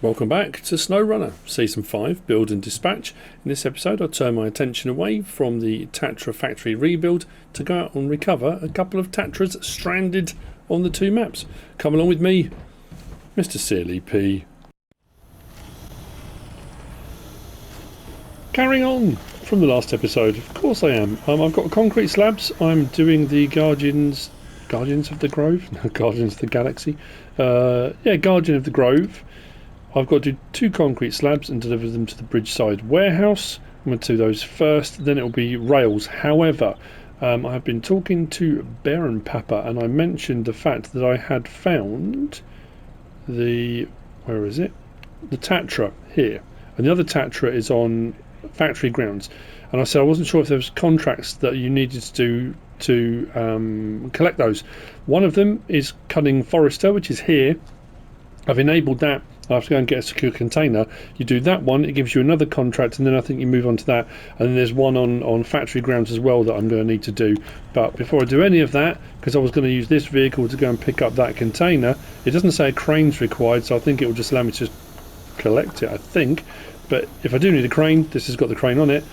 Welcome back to Snowrunner, Season 5, Build and Dispatch. In this episode I'll turn my attention away from the Tatra factory rebuild to go out and recover a couple of Tatras stranded on the two maps. Come along with me, MrSealyp. Carrying on from the last episode, of course I am. I've got concrete slabs. I'm doing the Guardians of the Grove? No, Guardians of the Galaxy. Guardian of the Grove. I've got to do 2 concrete slabs and deliver them to the bridgeside warehouse. I'm going to do those first, then it will be rails. However, I have been talking to Baron Papa and I mentioned the fact that I had found the... where is it? The Tatra here. And the other Tatra is on factory grounds. And I said I wasn't sure if there was contracts that you needed to do to collect those. One of them is Cunning Forester, which is here. I've enabled that. I have to go and get a secure container. You do that one, it gives you another contract, and then I think you move on to that. And then there's one on factory grounds as well that I'm going to need to do. But before I do any of that, because I was going to use this vehicle to go and pick up that container, it doesn't say a crane's required, so I think it will just allow me to just collect it, I think. But if I do need a crane, this has got the crane on it.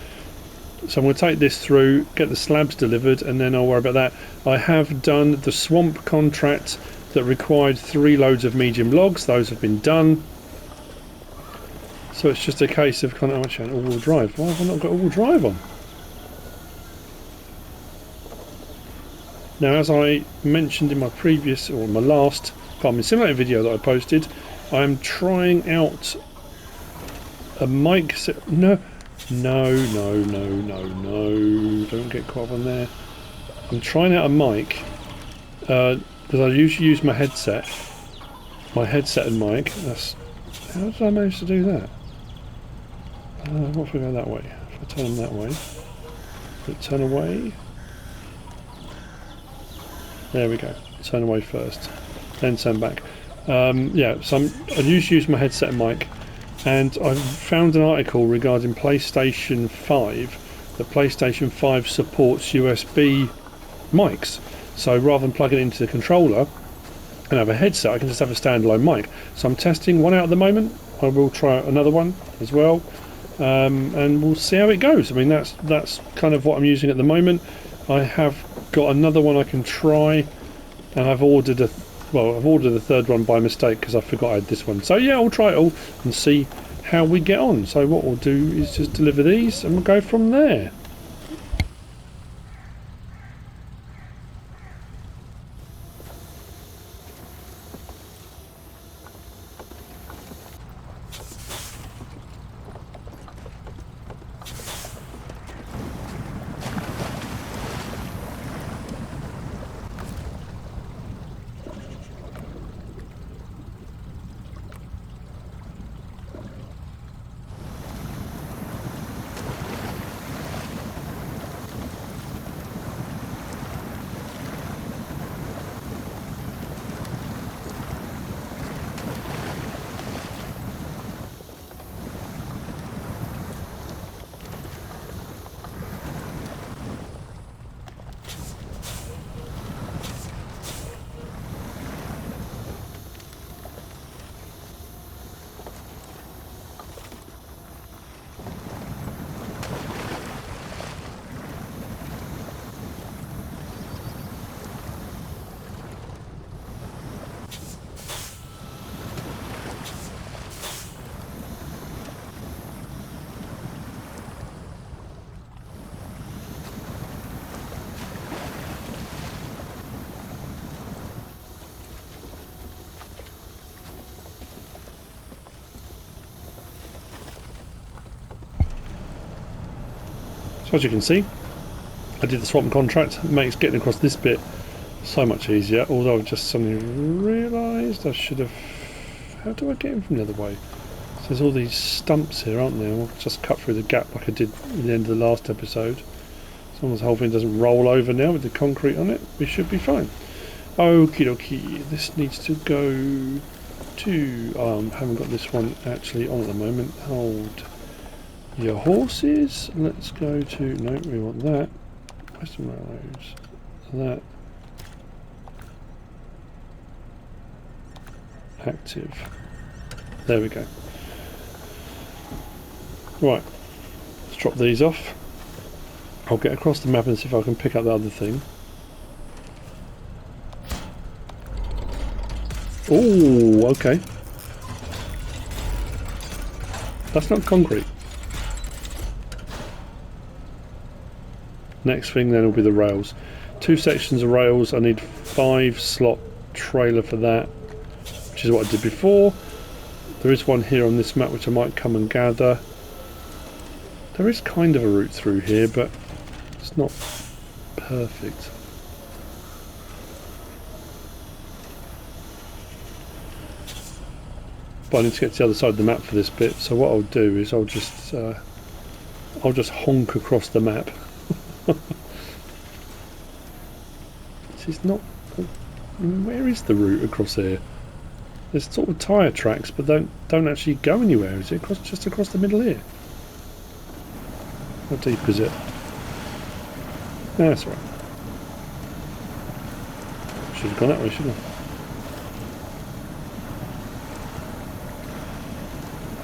So I'm going to take this through, get the slabs delivered, and then I'll worry about that. I have done the swamp contract that required 3 loads of medium logs. Those have been done. So it's just a case of kind of actually all-wheel drive. Why have I not got all-wheel drive on? Now, as I mentioned in my previous or my last Farming Simulator video that I posted, I'm trying out a mic set. No, don't get caught up on there. I'm trying out a mic because I usually use my headset and mic. How did I manage to do that? What if I go that way? If I turn that way, turn away. There we go. Turn away first, then turn back. So I usually use my headset and mic, and I've found an article regarding PlayStation 5. The PlayStation 5 supports USB mics. So rather than plugging it into the controller and have a headset, I can just have a standalone mic. So I'm testing one out at the moment. I will try another one as well, and we'll see how it goes. I mean, that's kind of what I'm using at the moment. I have got another one I can try, and I've ordered a third one by mistake because I forgot I had this one. So yeah, I'll try it all and see how we get on. So what we'll do is just deliver these and we'll go from there. So as you can see, I did the swamp contract. It makes getting across this bit so much easier, although I've just suddenly realised I should have... How do I get in from the other way? So there's all these stumps here, aren't there? I'll just cut through the gap like I did at the end of the last episode. As long as the whole thing doesn't roll over now with the concrete on it, we should be fine. Okie dokie, this needs to go to... I haven't got this one actually on at the moment. Hold your horses. Let's go to... No, we want that. Western Railroads. That. Active. There we go. Right, let's drop these off. I'll get across the map and see if I can pick up the other thing. Oh, okay. That's not concrete. Next thing then will be the rails. 2 sections of rails. I need 5 slot trailer for that, which is what I did before. There is one here on this map which I might come and gather. There is kind of a route through here, but it's not perfect. But I need to get to the other side of the map for this bit, so what I'll do is I'll just honk across the map. This is not... Where is the route across here? There's sort of tyre tracks, but don't actually go anywhere. Is it just across the middle here? How deep is it? That's right. Should have gone that way, shouldn't I?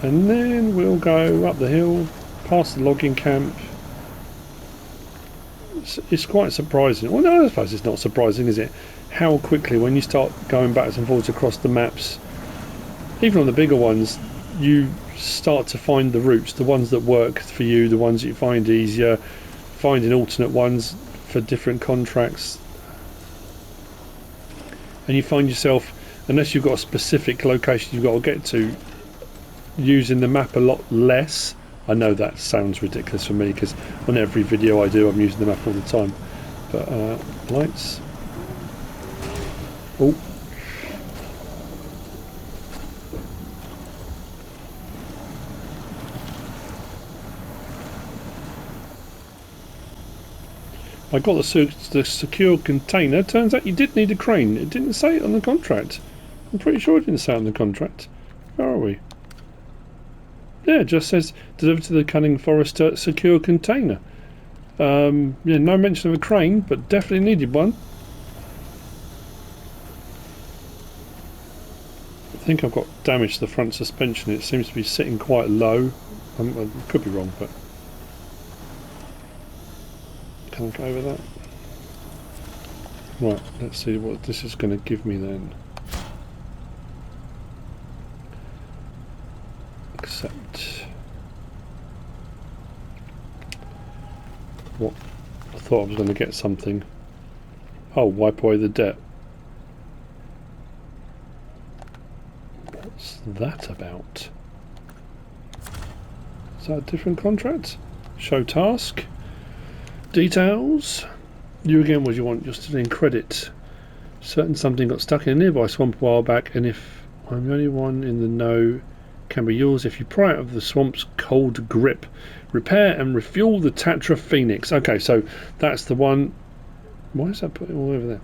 And then we'll go up the hill, past the logging camp. It's quite surprising. Well, no, I suppose it's not surprising, is it? How quickly, when you start going backwards and forwards across the maps, even on the bigger ones, you start to find the routes, the ones that work for you, the ones that you find easier, finding alternate ones for different contracts. And you find yourself, unless you've got a specific location you've got to get to, using the map a lot less. I know that sounds ridiculous for me because on every video I do I'm using the map all the time. But lights. Oh. I got the secure container. Turns out you did need a crane. It didn't say it on the contract. I'm pretty sure it didn't say it on the contract. Where are we? Yeah, it just says delivered to the Cunning Forester secure container. Yeah, no mention of a crane, but definitely needed one. I think I've got damage to the front suspension. It seems to be sitting quite low. I could be wrong, but can I go over that? Right, let's see what this is going to give me then. Accept. What? I thought I was going to get something. Oh, wipe away the debt. What's that about? Is that a different contract? Show task. Details. You again, what do you want? You're still in credit. Certain something got stuck in a nearby swamp a while back, and if I'm the only one in the know, can be yours if you pry out of the swamp's cold grip. Repair and refuel the Tatra Phoenix. Okay, so that's the one. Why is that put it all over there?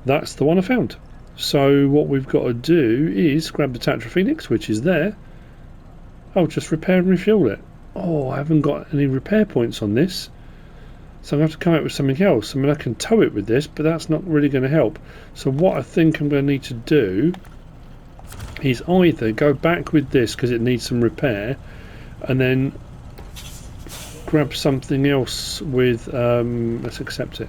That's the one I found. So what we've got to do is grab the Tatra Phoenix, which is there. I'll just repair and refuel it. Oh, I haven't got any repair points on this. So I'm going to have to come up with something else. I mean, I can tow it with this, but that's not really going to help. So what I think I'm going to need to do is either go back with this because it needs some repair, and then grab something else with, let's accept it.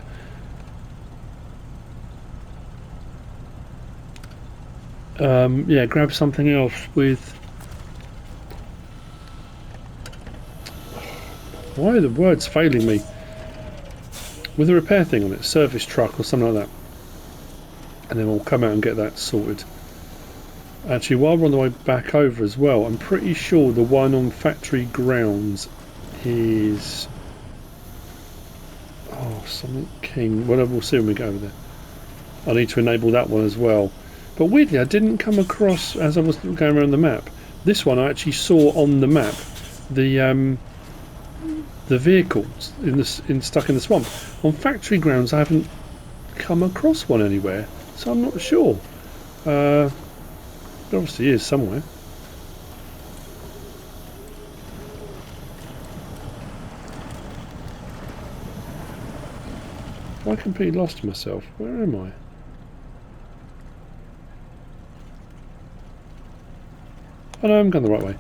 Yeah, grab something else with, why are the words failing me? With a repair thing on it, service truck or something like that. And then we'll come out and get that sorted. Actually, while we're on the way back over as well, I'm pretty sure the one on factory grounds is... oh, something king. Well, we'll see when we go over there. I need to enable that one as well. But weirdly, I didn't come across, as I was going around the map, this one I actually saw on the map, the vehicles stuck in the swamp. On factory grounds I haven't come across one anywhere, so I'm not sure. There obviously is somewhere. I completely lost myself. Where am I? Oh no, I'm going the right way.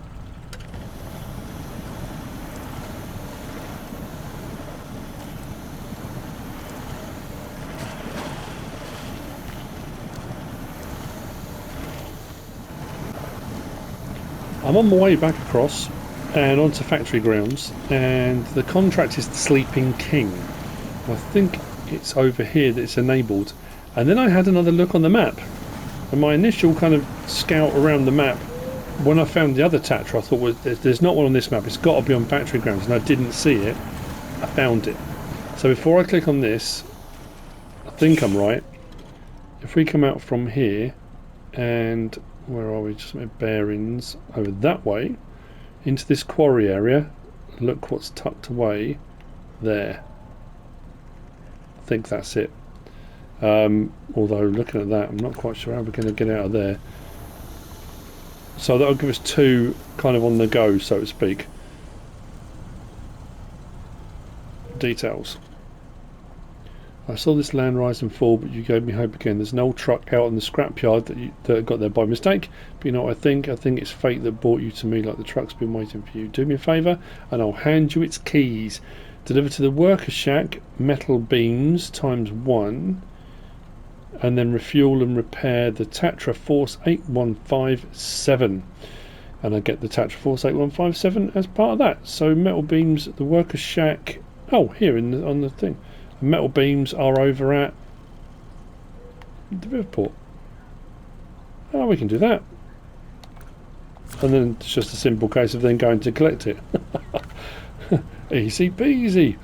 I'm on my way back across and onto factory grounds, and the contract is the Sleeping King. I think it's over here that it's enabled. And then I had another look on the map, and my initial kind of scout around the map, when I found the other Tatra, I thought, well, there's not one on this map, it's got to be on factory grounds, and I didn't see it. I found it. So before I click on this, I think I'm right. If we come out from here, and where are we? Just my bearings over that way into this quarry area. Look what's tucked away there. I think that's it. Although looking at that, I'm not quite sure how we're going to get out of there. So that'll give us two kind of on the go, so to speak. Details. I saw this land rise and fall, but you gave me hope again. There's an old truck out in the scrapyard that got there by mistake. But you know what I think? I think it's fate that brought you to me, like the truck's been waiting for you. Do me a favour, and I'll hand you its keys. Deliver to the worker shack metal beams ×1, and then refuel and repair the Tatra Force 8157. And I get the Tatra Force 8157 as part of that. So metal beams at the worker shack. Oh, here on the thing. Metal beams are over at the Riverport. Oh, we can do that. And then it's just a simple case of then going to collect it. Easy peasy.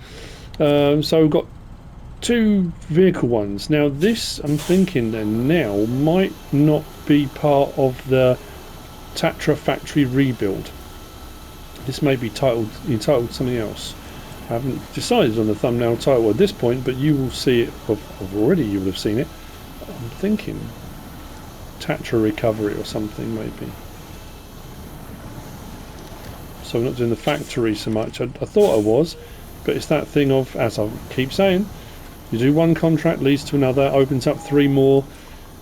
So we've got two vehicle ones. Now this, I'm thinking then now, might not be part of the Tatra factory rebuild. This may be entitled something else. I haven't decided on the thumbnail title at this point, but you will see it, already you will have seen it. I'm thinking TATRA RECOVERY or something maybe. So I'm not doing the factory so much. I thought I was, but it's that thing of, as I keep saying, you do one contract, leads to another, opens up three more,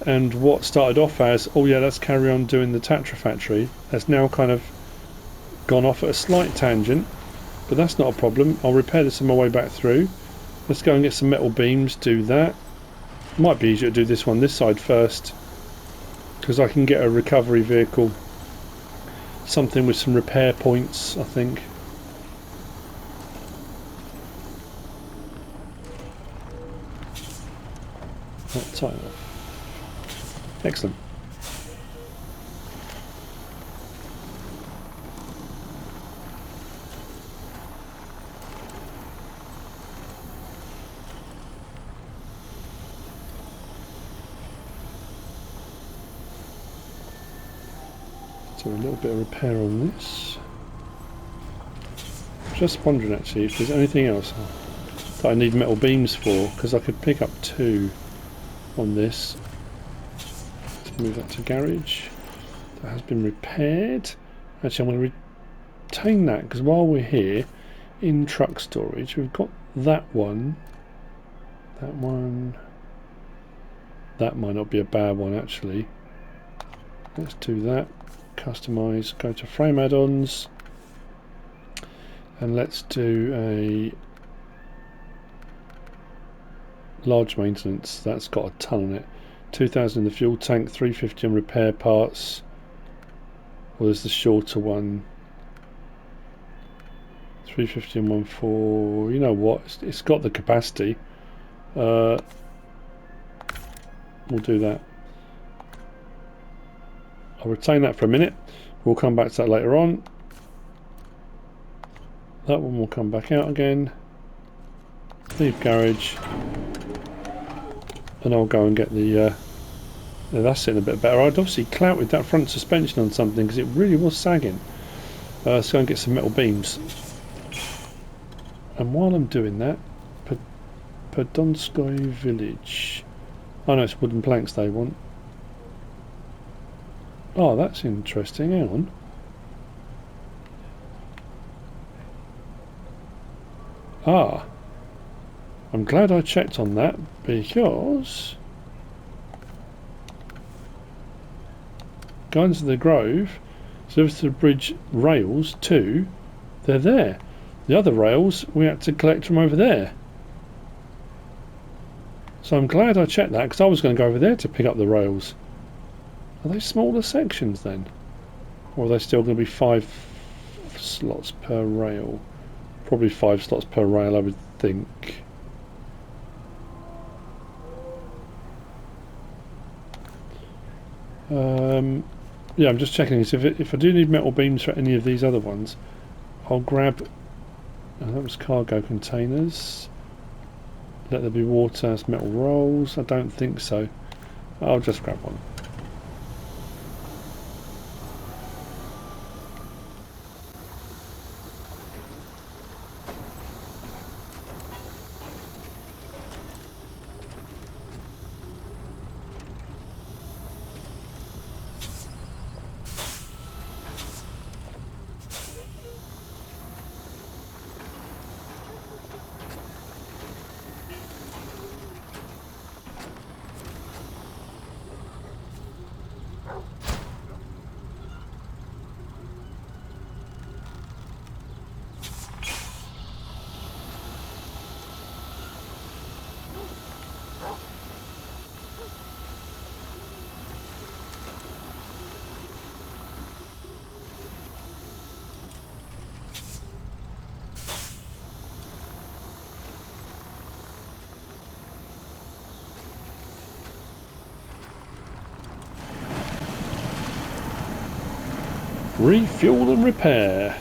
and what started off as, oh yeah, let's carry on doing the TATRA factory, has now kind of gone off at a slight tangent. But that's not a problem. I'll repair this on my way back through. Let's go and get some metal beams, do that. Might be easier to do this one this side first, because I can get a recovery vehicle, something with some repair points, I think. Not tight enough. Excellent. So a little bit of repair on this. Just wondering actually if there's anything else that I need metal beams for, because I could pick up two on this. Let's move that to garage. That has been repaired. Actually, I'm going to retain that because while we're here in truck storage, we've got that one. That one. That might not be a bad one actually. Let's do that. Customize, go to frame add-ons, and let's do a large maintenance. That's got a ton on it. 2,000 in the fuel tank, 350 on repair parts. Well, there's the shorter one. 350 on 1.4. You know what? It's got the capacity. We'll do that. I'll retain that for a minute. We'll come back to that later on. That one will come back out again. Leave garage. And I'll go and get the... that's sitting a bit better. I'd obviously clouted that front suspension on something because it really was sagging. Let's go and get some metal beams. And while I'm doing that, Podonskoy Village. Oh no, it's wooden planks they want. Oh, that's interesting. Hang on. Ah. I'm glad I checked on that because Guns of the Grove Service to the bridge rails 2, they're there. The other rails we had to collect from over there. So I'm glad I checked that, because I was going to go over there to pick up the rails. Are they smaller sections then? Or are they still going to be 5 slots per rail? Probably 5 slots per rail, I would think. Yeah, I'm just checking this. If I do need metal beams for any of these other ones, I'll grab... Oh, that was cargo containers. Let there be water, metal rolls. I don't think so. I'll just grab one. Refuel and repair.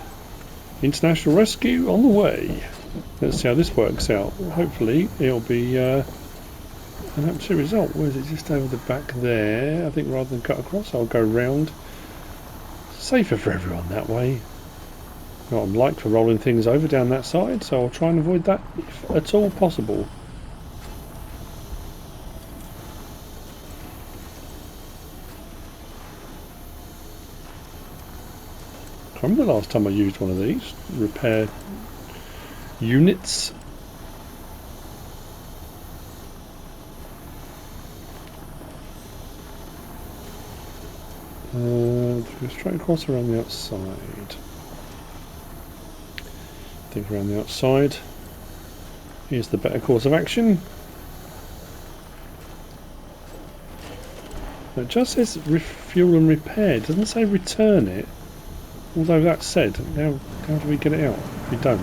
International rescue on the way. Let's see how this works out. Hopefully it'll be an absolute result. Where is it? Just over the back there. I think rather than cut across, I'll go round. Safer for everyone that way. Not I'm like for rolling things over down that side, so I'll try and avoid that if at all possible. I remember the last time I used one of these repair units. Straight across around the outside. I think around the outside. Here's the better course of action. It just says refuel and repair. It doesn't say return it. Although that said, how do we get it out? We don't.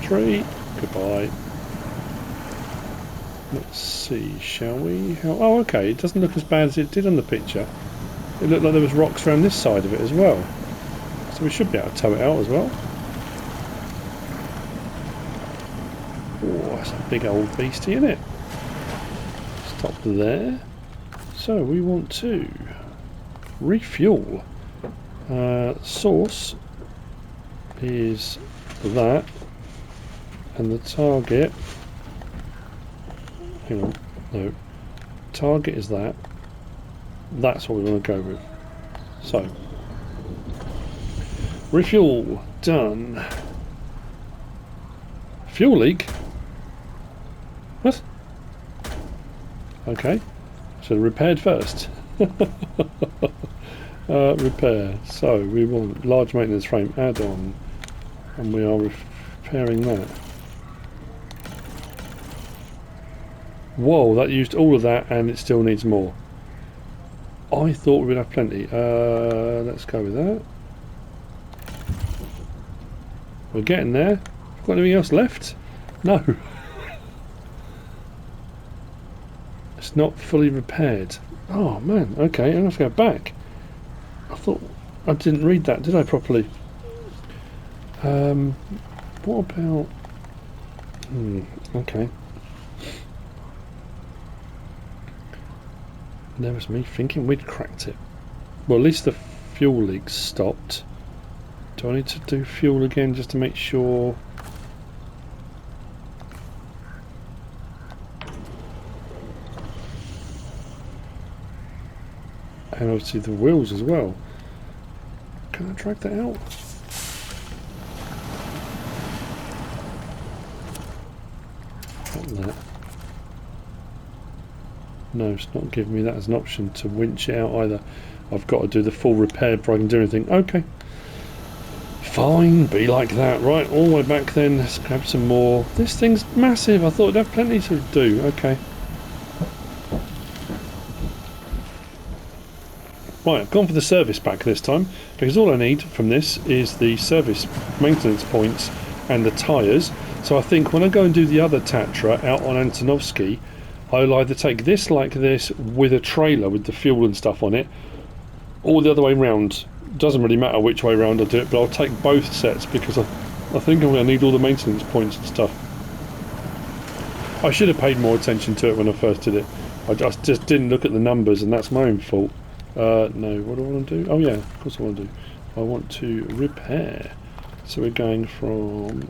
Tree, goodbye. Let's see, shall we? Oh, okay. It doesn't look as bad as it did on the picture. It looked like there was rocks around this side of it as well. So we should be able to tow it out as well. Oh, that's a big old beastie, isn't it? Stop there. So we want to refuel. Source is that, and the target, hang on, no, target is that. That's what we want to go with. So refuel done. Fuel leak. What? Okay, so repaired first. Repair. So we want large maintenance frame add-on, and we are repairing that. Whoa, that used all of that, and it still needs more. I thought we would have plenty. Let's go with that. We're getting there. Got anything else left? No. It's not fully repaired. Oh man. Okay, I'm gonna have to go back. I thought I didn't read that, did I, properly? What about... okay. There was me thinking we'd cracked it. Well, at least the fuel leak stopped. Do I need to do fuel again just to make sure? And obviously the wheels as well. Can I drag that out? Not that. No, it's not giving me that as an option to winch it out either. I've got to do the full repair before I can do anything. Okay. Fine, be like that. Right, all the way back then. Let's grab some more. This thing's massive. I thought it'd have plenty to do. Okay. Right, I've gone for the service pack this time, because all I need from this is the service maintenance points and the tyres. So I think when I go and do the other Tatra out on Antonovskiy, I'll either take this like this with a trailer with the fuel and stuff on it, or the other way round. Doesn't really matter which way round I do it, but I'll take both sets because I think I'm going to need all the maintenance points and stuff. I should have paid more attention to it when I first did it. I just didn't look at the numbers, and that's my own fault. No, what do I want to do? Oh yeah, of course I want to do. I want to repair. So we're going from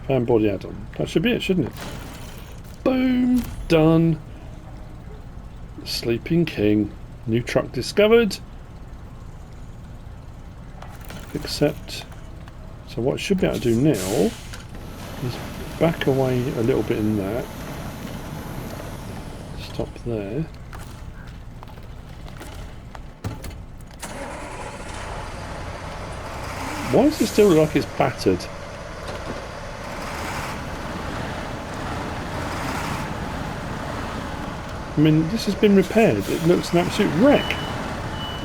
fan body add-on. That should be it, shouldn't it? Boom, done. Sleeping King. New truck discovered. Accept. So what I should be able to do now is back away a little bit in that. Stop there. Why does it still look like it's battered? I mean, this has been repaired. It looks an absolute wreck.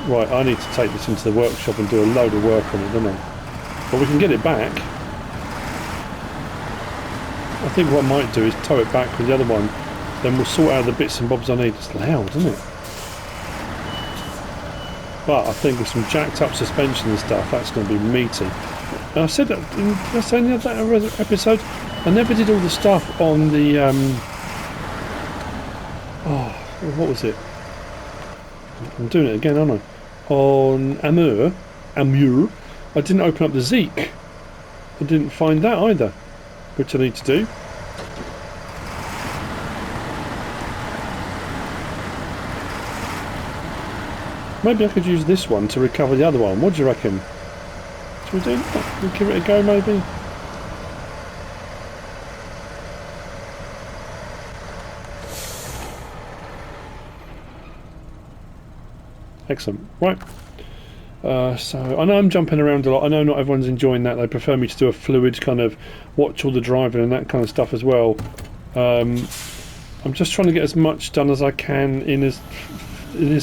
Right, I need to take this into the workshop and do a load of work on it, don't I? But we can get it back. I think what I might do is tow it back with the other one. Then we'll sort out the bits and bobs I need. It's loud, isn't it? But I think with some jacked up suspension and stuff, that's going to be meaty. And I said that, did I say in that other episode? I never did all the stuff on the... oh, what was it? I'm doing it again, aren't I? On Amur, I didn't open up the Zeek. I didn't find that either, which I need to do. Maybe I could use this one to recover the other one. What do you reckon? Should we do that? We'll give it a go, maybe? Excellent. Right. So I know I'm jumping around a lot. I know not everyone's enjoying that. They prefer me to do a fluid kind of watch all the driving and that kind of stuff as well. I'm just trying to get as much done as I can in as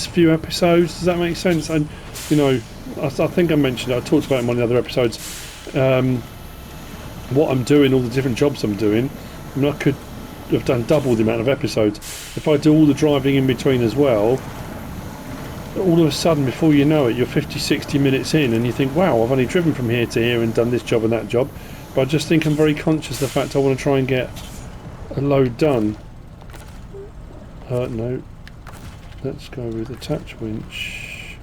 few episodes. Does that make sense? And you know, I think I mentioned it. I talked about it in one of the other episodes. What I'm doing, all the different jobs I'm doing. I mean, I could have done double the amount of episodes if I do all the driving in between as well. All of a sudden, before you know it, you're 50-60 minutes in and you think, wow, I've only driven from here to here and done this job and that job. But I just think I'm very conscious of the fact I want to try and get a load done. No, let's go with attach winch.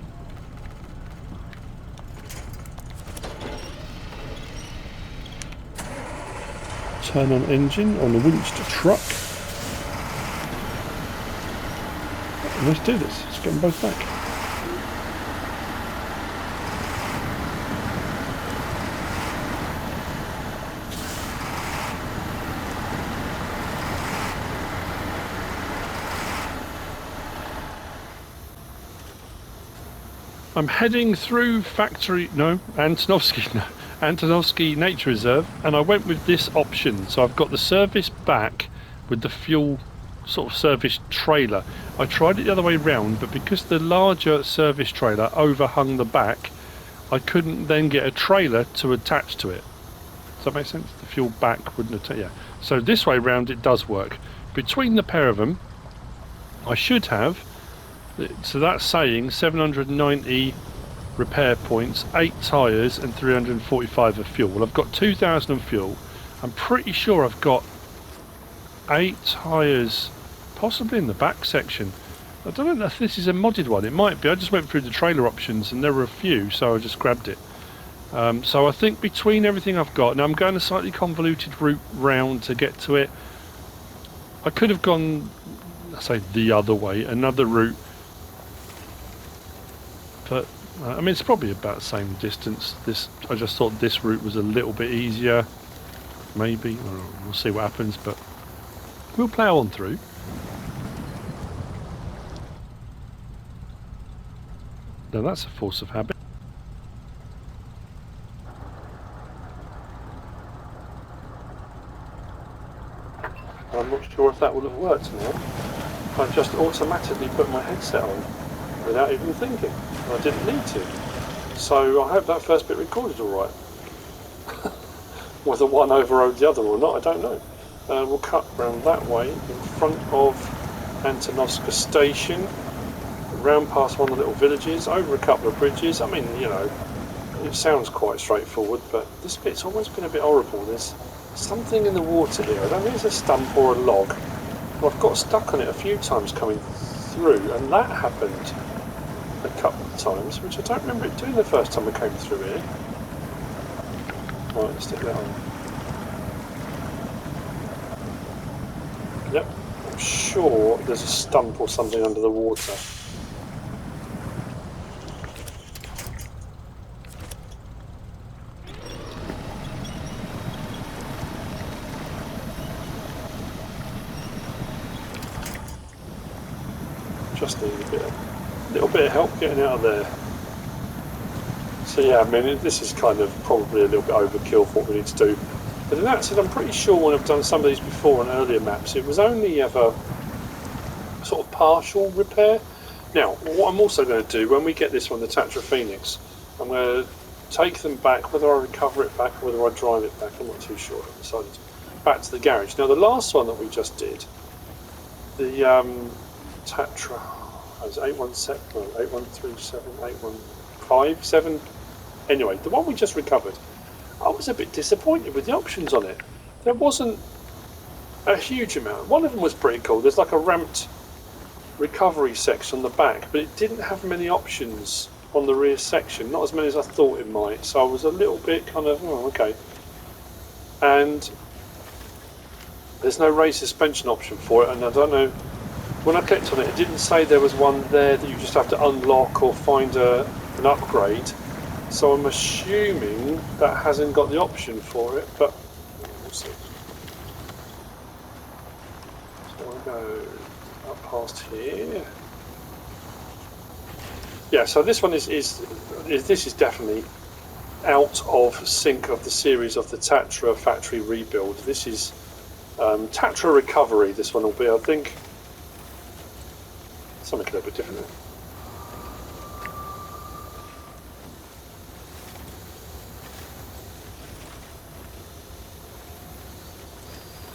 Turn on engine on the winched truck. And let's do this, let's get them both back. I'm heading through Antonovskiy Nature Reserve, and I went with this option. So I've got the service back with the fuel sort of service trailer. I tried it the other way round, but because the larger service trailer overhung the back, I couldn't then get a trailer to attach to it. Does that make sense? The fuel back wouldn't attach. Yeah. So this way round it does work. Between the pair of them, I should have. So that's saying 790 repair points, 8 tyres and 345 of fuel. Well, I've got 2,000 of fuel. I'm pretty sure I've got 8 tyres, possibly in the back section. I don't know if this is a modded one. It might be. I just went through the trailer options and there were a few, so I just grabbed it. So I think between everything I've got, now I'm going a slightly convoluted route round to get to it. I could have gone, let's say, the other way, another route. But I mean, it's probably about the same distance. I just thought this route was a little bit easier. Maybe, I don't know, we'll see what happens. But We'll plough on through. Now that's a force of habit. I'm not sure if that would have worked now. I just automatically put my headset on without even thinking. I didn't need to. So I hope that first bit recorded alright. Whether one overrode the other or not, I don't know. We'll cut round that way in front of Antonovskiy station, round past one of the little villages, over a couple of bridges. I mean, you know, it sounds quite straightforward, but this bit's always been a bit horrible. There's something in the water here. I don't think it's a stump or a log. I've got stuck on it a few times coming through, and that happened a couple of times, which I don't remember it doing the first time I came through here. Right, let's stick that on. Yep, I'm sure there's a stump or something under the water. Just need a little bit of help getting out of there. So yeah, I mean, this is kind of probably a little bit overkill for what we need to do. But in that said, I'm pretty sure when I've done some of these before on earlier maps, it was only ever sort of partial repair. Now, what I'm also going to do when we get this one, the Tatra Phoenix, I'm going to take them back, whether I recover it back or whether I drive it back, I'm not too sure. I've decided back to the garage. Now, the last one that we just did, the Tatra, it was 817, no, 8137, 8157. Anyway, the one we just recovered, I was a bit disappointed with the options on it. There wasn't a huge amount. One of them was pretty cool. There's like a ramped recovery section on the back, but it didn't have many options on the rear section. Not as many as I thought it might. So I was a little bit kind of, oh, okay. And there's no raised suspension option for it, and I don't know. When I clicked on it, it didn't say there was one there that you just have to unlock or find an upgrade. So I'm assuming that hasn't got the option for it, but we'll see. So I'll go up past here. Yeah, so this one this is definitely out of sync of the series of the Tatra factory rebuild. This is Tatra Recovery. This one will be, I think, something a little bit different.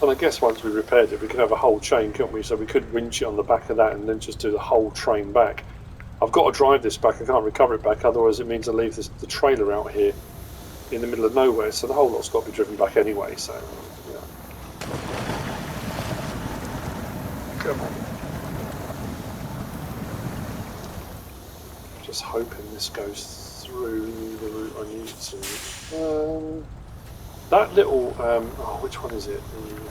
And I guess once we repaired it, we could have a whole chain, couldn't we? So we could winch it on the back of that and then just do the whole train back. I've got to drive this back, I can't recover it back, otherwise it means I leave the trailer out here in the middle of nowhere, so the whole lot's got to be driven back anyway, so, yeah. Come on. Just hoping this goes through the route I need to. That little, oh, which one is it?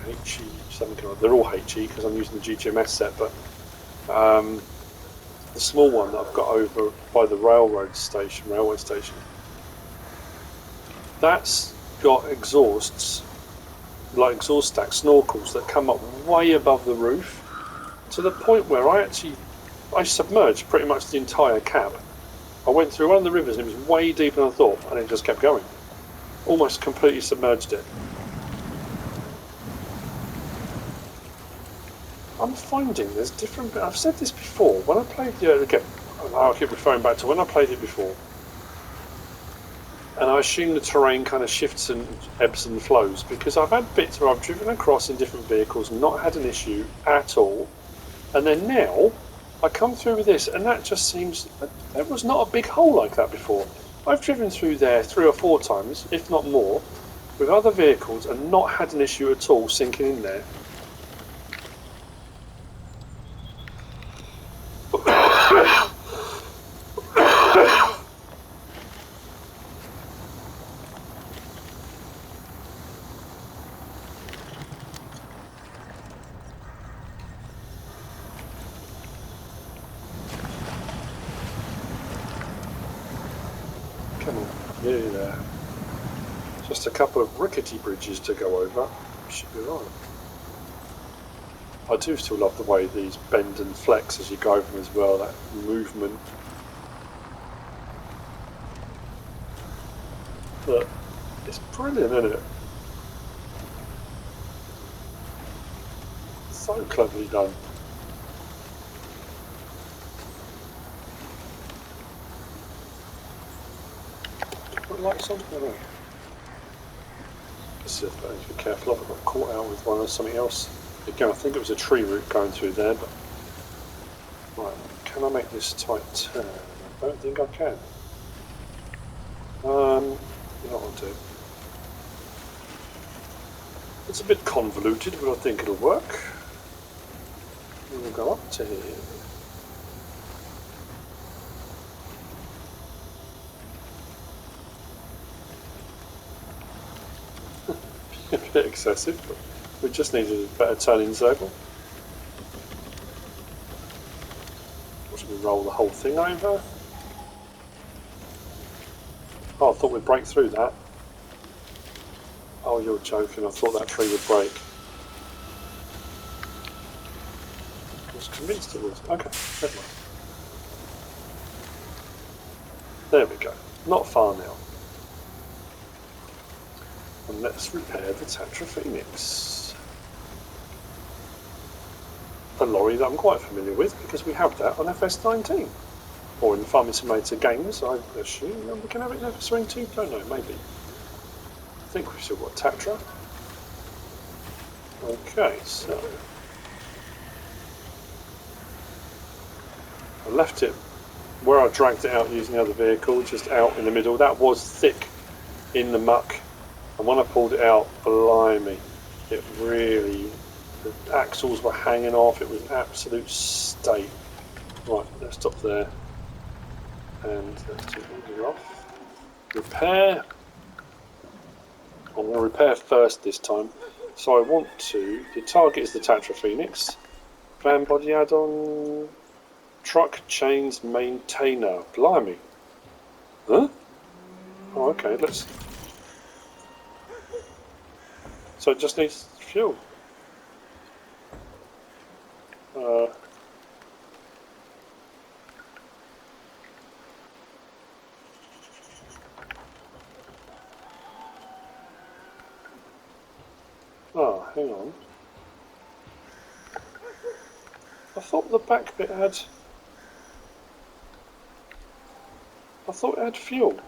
The HE, something like, they're all HE because I'm using the GGMS set, but the small one that I've got over by the railway station, that's got exhausts, like exhaust stack snorkels that come up way above the roof to the point where I submerged pretty much the entire cab. I went through one of the rivers and it was way deeper than I thought, and it just kept going. Almost completely submerged it. I'm finding there's different. I've said this before. When I played the again, I'll keep referring back to when I played it before, and I assume the terrain kind of shifts and ebbs and flows because I've had bits where I've driven across in different vehicles and not had an issue at all, and then now I come through with this, and that just seems there was not a big hole like that before. I've driven through there 3 or 4 times, if not more, with other vehicles and not had an issue at all sinking in there. Nearly there. Just a couple of rickety bridges to go over. Should be right. I do still love the way these bend and flex as you go over them as well, that movement. But it's brilliant, isn't it? So cleverly done. Put lights on? No. Let's be careful, I've got caught out with one or something else. Again, I think it was a tree root going through there, but... Right, can I make this tight turn? I don't think I can. You know what I'll do? It's a bit convoluted, but I think it'll work. We'll go up to here. A bit excessive, but we just needed a better turning circle. Should we roll the whole thing over? Oh, I thought we'd break through that. Oh, you're joking. I thought that tree would break. I was convinced it was. Okay, never mind. There we go. Not far now. And let's repair the Tatra Phoenix. A lorry that I'm quite familiar with because we have that on FS19. Or in the Farming Simulator games, I assume we can have it in FS22? Don't know, maybe. I think we've still got Tatra. Okay, so... I left it where I dragged it out using the other vehicle, just out in the middle. That was thick in the muck. And when I pulled it out, blimey, it really, the axles were hanging off, it was an absolute state. Right, let's stop there. And let's take it off. Repair. I'm going to repair first this time. So I want to, the target is the Tatra Phoenix. Van body add-on, truck chains maintainer. Blimey. Huh? Oh, okay, let's... So it just needs fuel. Oh, hang on. I thought the back bit had... I thought it had fuel.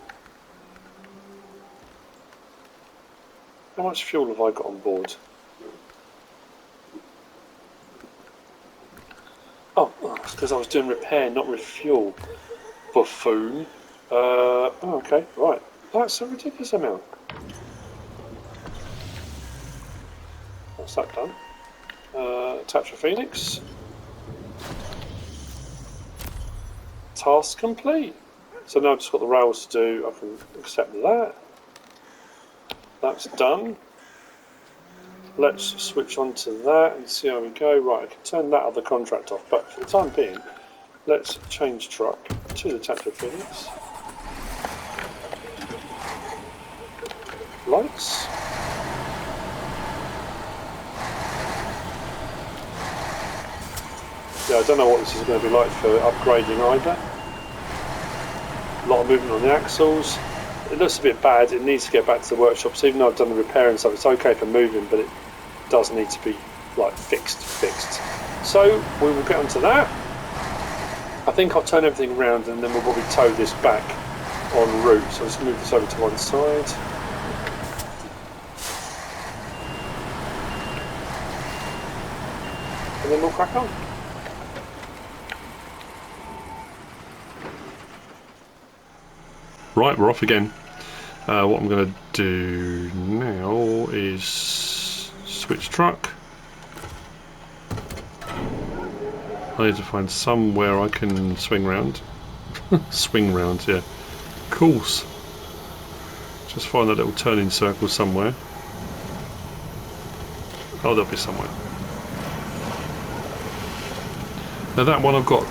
How much fuel have I got on board? Oh, it's because I was doing repair, not refuel. Buffoon. Oh, okay, right. That's a ridiculous amount. What's that done? Tatra Phoenix. Task complete. So now I've just got the rails to do. I can accept that. That's done. Let's switch on to that and see how we go. Right, I can turn that other contract off, but for the time being, let's change truck to the Tatra Phoenix. Lights. Yeah, I don't know what this is going to be like for upgrading either. A lot of movement on the axles. It looks a bit bad, it needs to get back to the workshops. Even though I've done the repair and stuff, it's okay for moving, but it does need to be like fixed. So we will get onto that. I think I'll turn everything around and then we'll probably tow this back en route. So let's move this over to one side. And then we'll crack on. Right, we're off again. What I'm going to do now is switch truck. I need to find somewhere I can swing round. Swing round, yeah. Of course. Just find that little turning circle somewhere. Oh, there'll be somewhere. Now that one I've got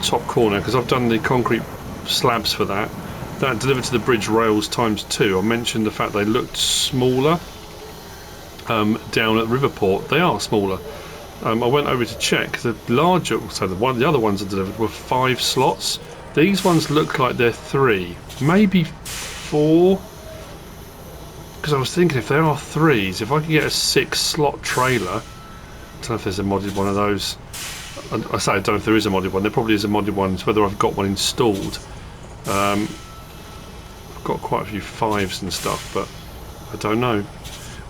top corner because I've done the concrete slabs for that. That delivered to the bridge rails ×2. I mentioned the fact they looked smaller down at Riverport. They are smaller. I went over to check. The larger, so the other ones I delivered were 5 slots. These ones look like they're 3, maybe 4. Because I was thinking if there are 3s, if I could get a 6-slot trailer, I don't know if there's a modded one of those. I say I don't know if there is a modded one. There probably is a modded one. It's whether I've got one installed. I've got quite a few 5s and stuff, but I don't know.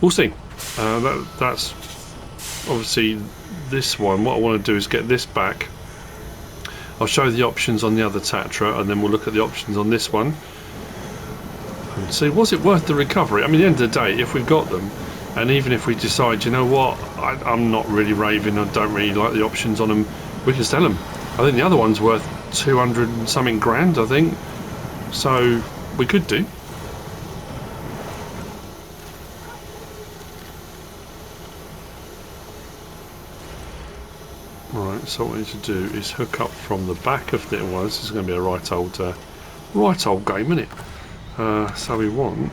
We'll see. That's obviously this one. What I want to do is get this back. I'll show the options on the other Tatra, and then we'll look at the options on this one and see, was it worth the recovery? I mean, at the end of the day, if we've got them, and even if we decide, you know what, I'm not really raving, I don't really like the options on them, we can sell them. I think the other one's worth 200 and something grand, I think, so we could do. Right, so what we need to do is hook up from the back of the, well, this is going to be a right old game, isn't it? So we want,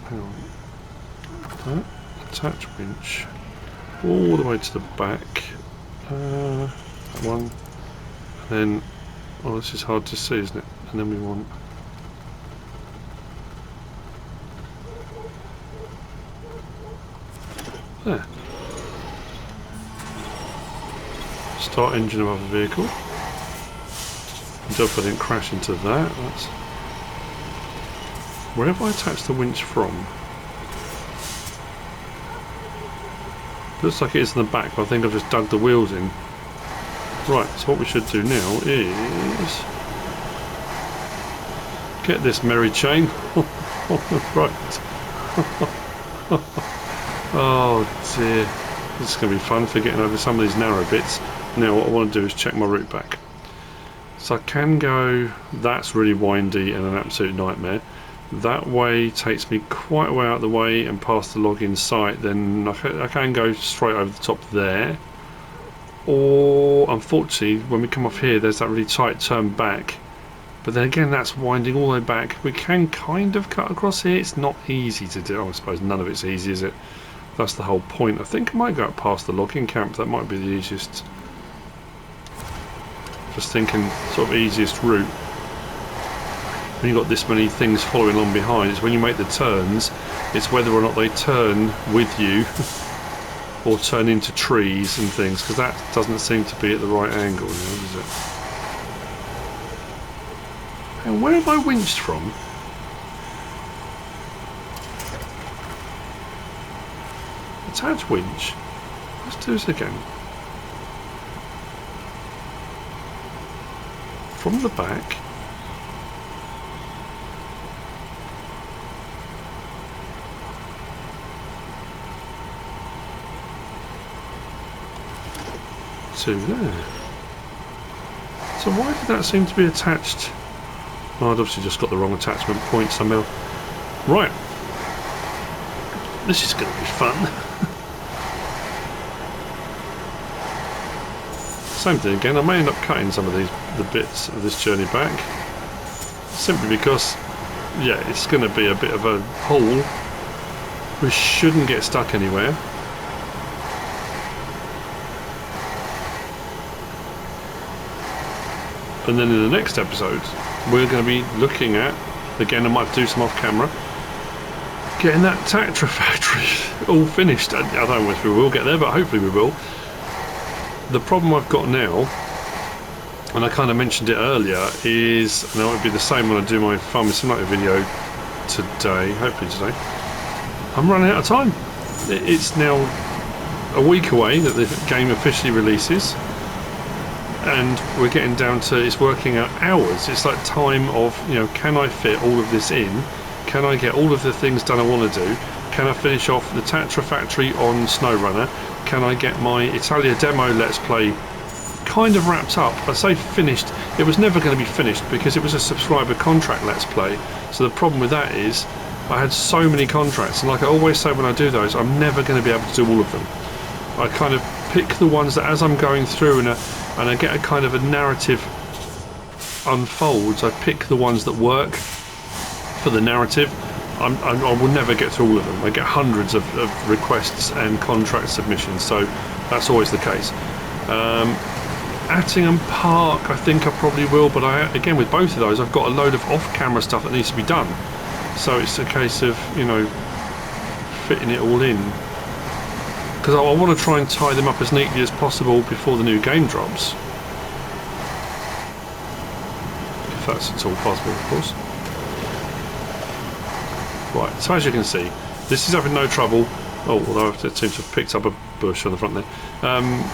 hang on, that attach winch all the way to the back, that one, and then, oh, this is hard to see, isn't it? And then we want there. Start engine of other vehicle. I hope I didn't crash into that. That's... Where have I attached the winch from? Looks like it is in the back, but I think I've just dug the wheels in. Right, so what we should do now is get this merry chain. Right. Oh dear. This is going to be fun for getting over some of these narrow bits. Now what I want to do is check my route back. So I can go, that's really windy and an absolute nightmare. That way takes me quite a way out of the way and past the login site, then I can go straight over the top there. Or unfortunately when we come off here there's that really tight turn back. But then again that's winding all the way back. We can kind of cut across here, it's not easy to do. I suppose none of it's easy, is it? That's the whole point. I think I might go up past the logging camp, that might be the easiest. Just thinking sort of easiest route. When you've got this many things following along behind, it's when you make the turns, it's whether or not they turn with you or turn into trees and things, because that doesn't seem to be at the right angle now, does it? And where have I winched from? Attach winch. Let's do this again. From the back. To there. So why did that seem to be attached? Oh, I'd obviously just got the wrong attachment point somehow. Right. This is going to be fun. Same thing again, I may end up cutting some of the bits of this journey back. Simply because, yeah, it's going to be a bit of a haul. We shouldn't get stuck anywhere. And then in the next episode, we're going to be looking at, again I might do some off camera, getting that Tatra factory all finished. I don't know if we will get there, but hopefully we will. The problem I've got now, and I kind of mentioned it earlier, is, and it would be the same when I do my Farming Simulator video today, hopefully today, I'm running out of time. It's now a week away that the game officially releases, and we're getting down to, it's working out hours. It's like time of, you know, can I fit all of this in? Can I get all of the things done I want to do? Can I finish off the Tatra factory on Snowrunner? Can I get my Italia demo Let's Play kind of wrapped up? I say finished, it was never going to be finished because it was a subscriber contract Let's Play. So the problem with that is I had so many contracts, and like I always say when I do those, I'm never going to be able to do all of them. I kind of pick the ones that as I'm going through and I get a kind of a narrative unfolds, I pick the ones that work for the narrative. I will never get to all of them. I get hundreds of requests and contract submissions, so that's always the case. Attingham Park, I think I probably will, but again with both of those, I've got a load of off-camera stuff that needs to be done. So it's a case of, you know, fitting it all in. Because I want to try and tie them up as neatly as possible before the new game drops. If that's at all possible, of course. Right, so as you can see, this is having no trouble. Oh, although I seem to have picked up a bush on the front there.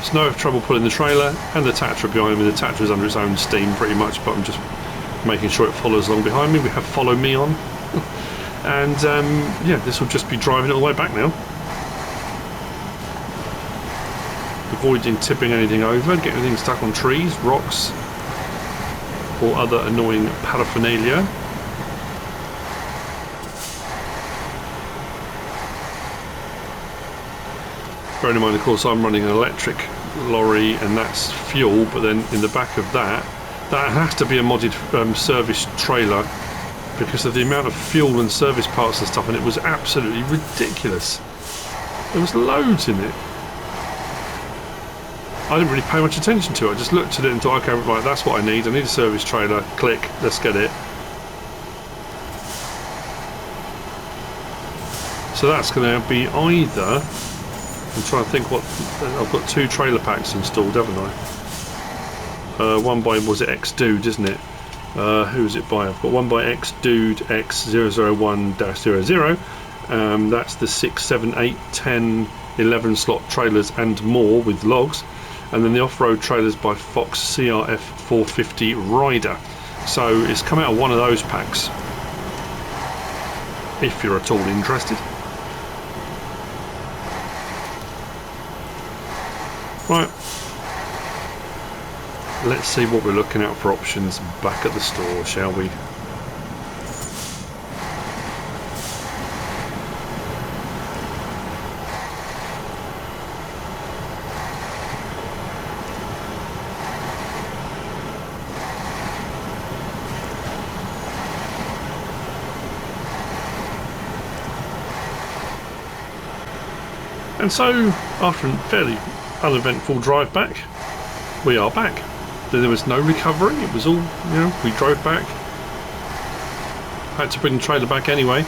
It's no trouble pulling the trailer and the Tatra behind me. The Tatra is under its own steam pretty much, but I'm just making sure it follows along behind me. We have Follow Me on. And yeah, this will just be driving it all the way back now. Avoiding tipping anything over, getting anything stuck on trees, rocks, or other annoying paraphernalia. Bearing in mind, of course, I'm running an electric lorry and that's fuel, but then in the back of that has to be a modded service trailer because of the amount of fuel and service parts and stuff, and it was absolutely ridiculous. There was loads in it. I didn't really pay much attention to it. I just looked at it and thought, okay, right, that's what I need. I need a service trailer. Click, let's get it. So that's going to be either... I'm trying to think what... I've got 2 trailer packs installed, haven't I? One by, was it X-Dude, isn't it? Who is it by? I've got one by X-Dude X001-00. That's the 6, 7, 8, 10, 11 slot trailers and more with logs. And then the off-road trailers by Fox CRF 450 Rider. So it's come out of one of those packs, if you're at all interested. Right, let's see what we're looking at for options back at the store, shall we? And so, after a fairly uneventful drive back, we are back. There was no recovery, it was all, you know, we drove back. Had to bring the trailer back anyway.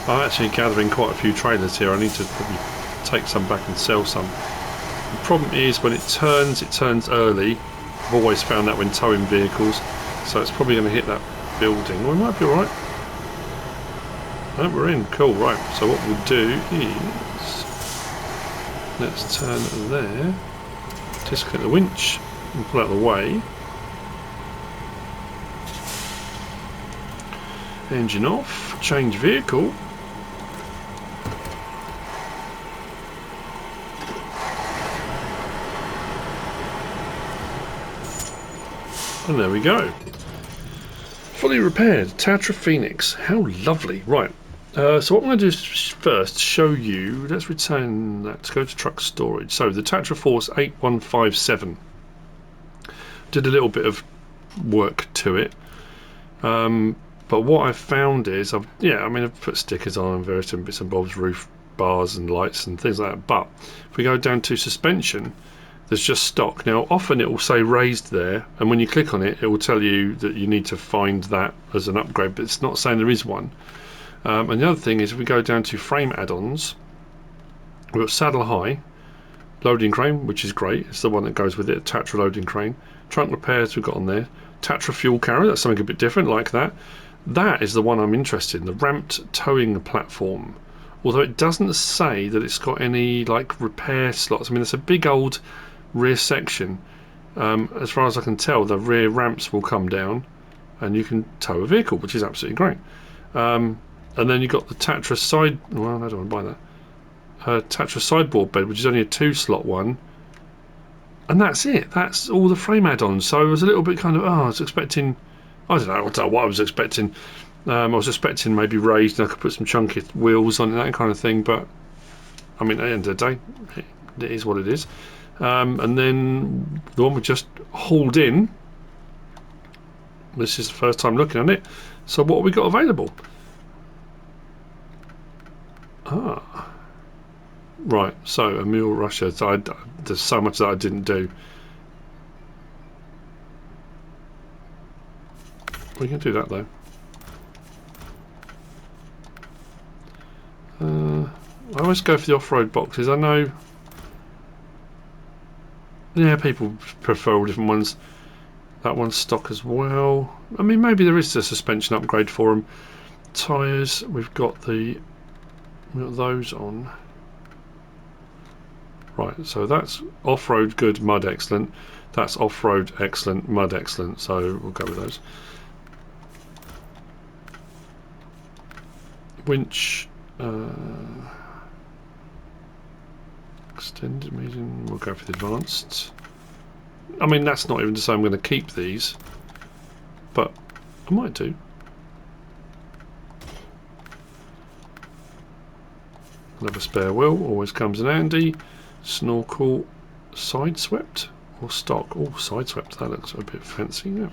I'm actually gathering quite a few trailers here. I need to probably take some back and sell some. The problem is when it turns early. I've always found that when towing vehicles, so it's probably going to hit that building. Well, it might be alright. No, we're in, cool, right. So what we'll do is, let's turn there, disconnect the winch and pull out of the way. Engine off, change vehicle. And there we go. Fully repaired Tatra Phoenix. How lovely. Right. So what I'm going to do is first show you, let's return that, let's go to truck storage. So the Tatra Force 8157, did a little bit of work to it, but what I've found is, I've put stickers on and various bits and bobs, roof bars and lights and things like that, but if we go down to suspension, there's just stock. Now often it will say raised there, and when you click on it, it will tell you that you need to find that as an upgrade, but it's not saying there is one. And the other thing is, if we go down to frame add-ons, we've got saddle high, loading crane, which is great, it's the one that goes with it, Tatra loading crane. Trunk repairs we've got on there. Tatra fuel carrier, that's something a bit different like that. That is the one I'm interested in, the ramped towing platform. Although it doesn't say that it's got any like repair slots. I mean, it's a big old rear section. As far as I can tell, the rear ramps will come down and you can tow a vehicle, which is absolutely great. And then you've got the Tatra side, well, I don't want to buy that. Tatra sideboard bed, which is only a 2-slot one. And that's it. That's all the frame add-ons. So I was a little bit kind of, I was expecting, I don't know what I was expecting. I was expecting maybe raised and I could put some chunky wheels on it, that kind of thing. But, I mean, at the end of the day, it is what it is. And then the one we just hauled in, this is the first time looking at it. So what have we got available? Ah. Right, so a mule rusher. So there's so much that I didn't do. We can do that though. I always go for the off-road boxes. I know. Yeah, people prefer all different ones. That one's stock as well. I mean, maybe there is a suspension upgrade for them. Tyres, we've got those on. Right, so that's off-road good, mud excellent. That's off-road excellent, mud excellent. So we'll go with those. Winch, extended, medium. We'll go for the advanced. I mean, that's not even to say I'm going to keep these, but I might do. Another spare wheel always comes in handy. Snorkel, sideswept or stock? Oh, sideswept. That looks a bit fancy. Yeah,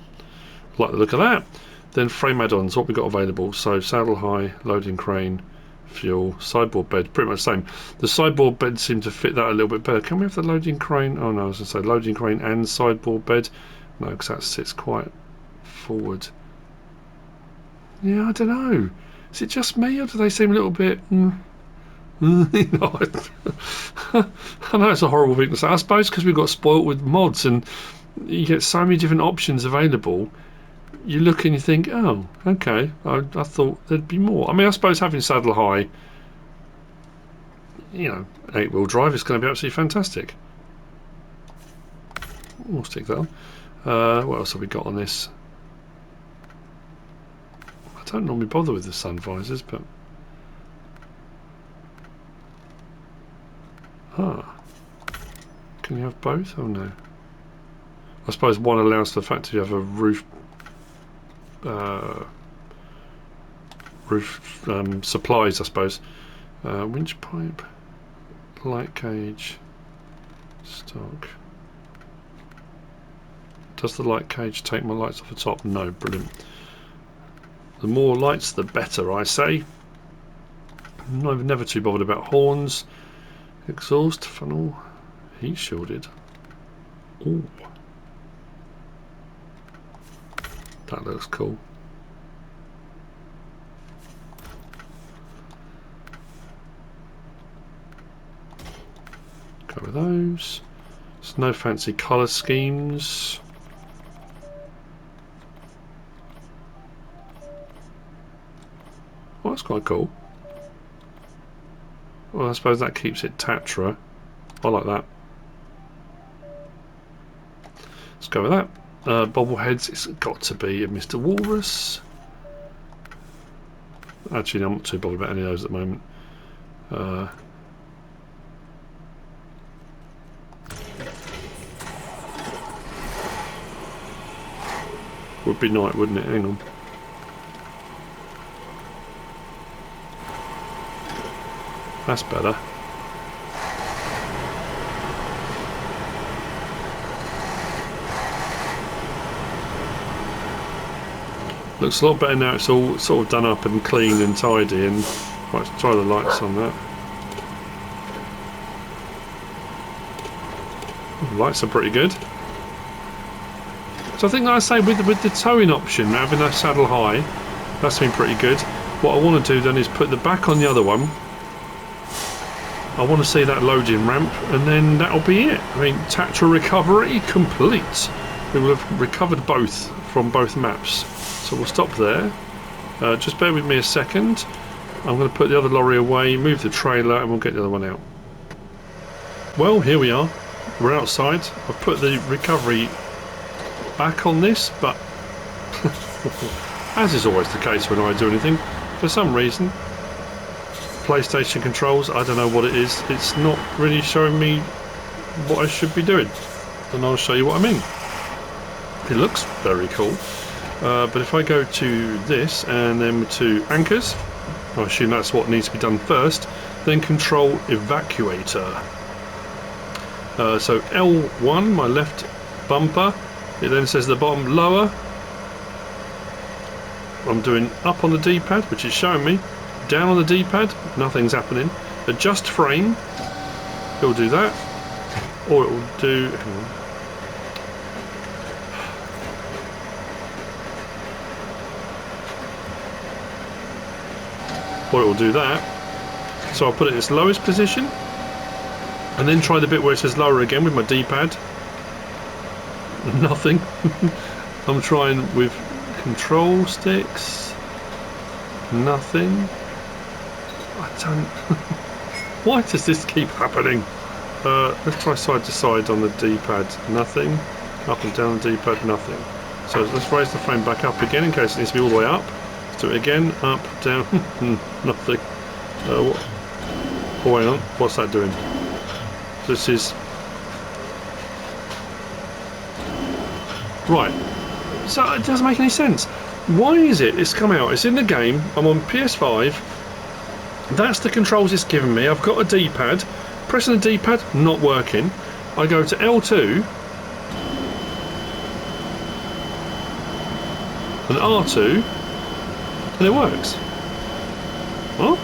like the look of that. Then frame add-ons. What we got available? So saddle high, loading crane, fuel, sideboard bed. Pretty much the same. The sideboard bed seemed to fit that a little bit better. Can we have the loading crane? Oh no, I was going to say loading crane and sideboard bed. No, because that sits quite forward. Yeah, I don't know. Is it just me, or do they seem a little bit? I know it's a horrible thing to say. I suppose because we got spoilt with mods and you get so many different options available. You look and you think, oh, okay. I thought there'd be more. I mean, I suppose having saddle high, you know, 8-wheel drive is going to be absolutely fantastic. We'll stick that on. What else have we got on this? I don't normally bother with the sun visors, but can you have both? Oh no. I suppose one allows the fact that you have a roof supplies, I suppose. Winch pipe, light cage, stock. Does the light cage take my lights off the top? No, brilliant. The more lights the better, I say. I'm never too bothered about horns. Exhaust funnel, heat shielded. Ooh. That looks cool. Go with those. There's no fancy colour schemes. Well, that's quite cool. Well, I suppose that keeps it Tatra. I like that. Let's go with that. Bobbleheads, it's got to be a Mr. Walrus. Actually, I'm not too bothered about any of those at the moment. Would be night, wouldn't it? Hang on. That's better. Looks a lot better now. It's all sort of done up and clean and tidy. And let's try the lights on that. The lights are pretty good. So I think, like I say, with the towing option, having a saddle high, that's been pretty good. What I want to do then is put the back on the other one. I want to see that loading ramp, and then that'll be it. I mean, TATRA recovery complete. We will have recovered both from both maps. So we'll stop there. Just bear with me a second. I'm going to put the other lorry away, move the trailer, and we'll get the other one out. Well, here we are. We're outside. I've put the recovery back on this, but as is always the case when I do anything, for some reason, PlayStation controls, I don't know what it is, it's not really showing me what I should be doing. And I'll show you what I mean. It looks very cool. But if I go to this and then to anchors, I assume that's what needs to be done first, then control evacuator. So L1, my left bumper, it then says the bottom lower. I'm doing up on the D-pad, which is showing me. down on the D-pad, nothing's happening. Adjust frame, it'll do that. Or it will do... hang on. Or it will do that. So I'll put it in its lowest position. And then try the bit where it says lower again with my D-pad. Nothing. I'm trying with control sticks. Nothing. I don't... Why does this keep happening? Let's try side to side on the D-pad. Nothing. Up and down the D-pad. Nothing. So let's raise the frame back up again in case it needs to be all the way up. Let's do it again. Up, down. Nothing. Oh, wait on. What's that doing? This is... Right. So it doesn't make any sense. Why is it? It's come out. It's in the game. I'm on PS5. That's the controls it's given me. I've got a D-pad. Pressing the D-pad, not working. I go to L2 and R2 and it works. Well,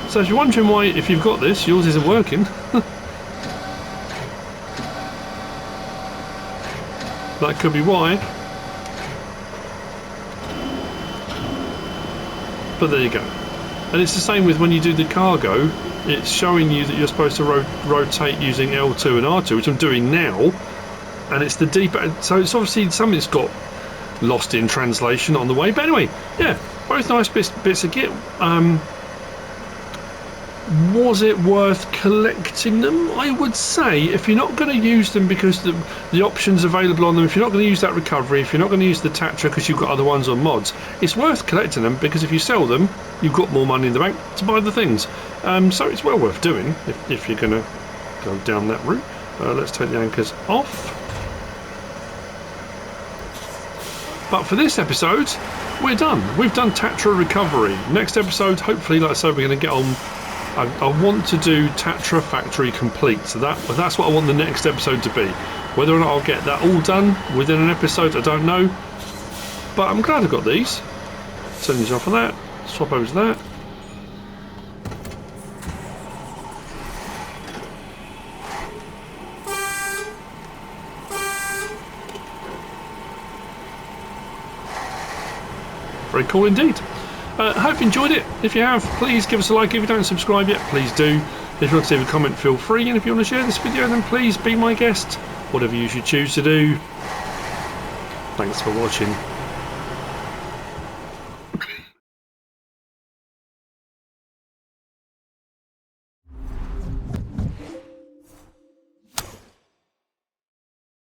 so if you're wondering why, if you've got this, yours isn't working. That could be why. But there you go. And it's the same with when you do the cargo. It's showing you that you're supposed to rotate using L2 and R2, which I'm doing now. And it's the D-pad. So it's obviously something's got lost in translation on the way. But anyway, yeah, both nice bits of kit. Was it worth collecting them? I would say if you're not going to use them because the options available on them, if you're not going to use that recovery, if you're not going to use the Tatra because you've got other ones on mods, it's worth collecting them because if you sell them, you've got more money in the bank to buy the things. So it's well worth doing if you're going to go down that route. Let's take the anchors off. But for this episode, we're done. We've done Tatra Recovery. Next episode, hopefully, like I said, we're going to get on. I want to do Tatra Factory Complete, so that's what I want the next episode to be. Whether or not I'll get that all done within an episode, I don't know. But I'm glad I got these. Turn these off of that, swap over to that. Very cool indeed. Hope you enjoyed it. If you have, please give us a like. If you don't subscribe yet, please do. If you want to leave a comment, feel free. And if you want to share this video, then please be my guest. Whatever you should choose to do. Thanks for watching.